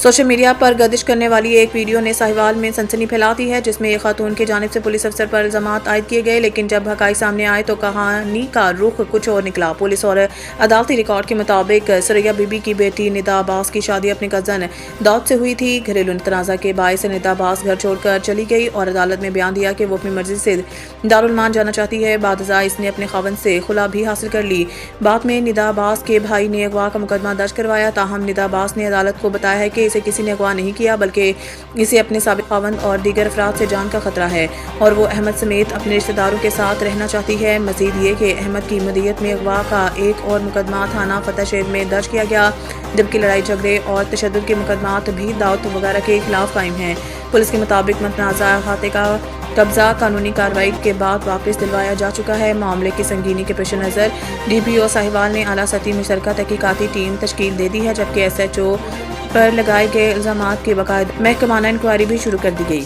Social media پر گردش کرنے والی ایک ویڈیو نے ساہیوال میں سنسنی پھیلا دی ہے، جس میں ایک خاتون کی جانب سے پولیس افسر پر الزامات عائد کیے گئے، لیکن جب حقائق سامنے آئے تو کہانی کا رخ کچھ اور نکلا۔ پولیس اور عدالتی ریکارڈ کے مطابق ثریا بی بی کی بیٹی ندا عباس کی شادی اپنے کزن داؤد سے ہوئی تھی۔ گھریلو تنازع کے باعث ندا عباس گھر چھوڑ کر چلی گئی اور عدالت میں بیان دیا کہ وہ اپنی مرضی سے دارالمان جانا چاہتی ہے۔ بعد ازاں اس نے اپنے خاوند سے خلا بھی حاصل کر لی۔ بعد میں ندا عباس کے بھائی نے اغوا کا مقدمہ درج کروایا، تاہم ندا عباس نے عدالت کو بتایا ہے کہ اسے کسی نے اغوا نہیں کیا، بلکہ اسے اپنے سابق خاوند اور دیگر افراد سے جان کا خطرہ ہے اور وہ احمد سمیت اپنے رشتہ داروں کے ساتھ رہنا چاہتی ہے۔ مزید یہ کہ احمد کی مدیت میں اغوا کا ایک اور مقدمہ تھانہ فتح شہر میں درج کیا گیا، جبکہ لڑائی جھگڑے اور تشدد کے مقدمات بھی داؤد وغیرہ کے خلاف قائم ہیں۔ پولیس کے مطابق متنازع احاطے کا قبضہ قانونی کارروائی کے بعد واپس دلوایا جا چکا ہے۔ معاملے کی سنگینی کے پیش نظر ڈی پی او ساہیوال نے اعلیٰ سطحی مشترکہ تحقیقاتی ٹیم تشکیل دے دی ہے، جبکہ ایس ایچ او پر لگائے گئے الزامات کی باقاعدہ محکمانہ انکوائری بھی شروع کر دی گئی۔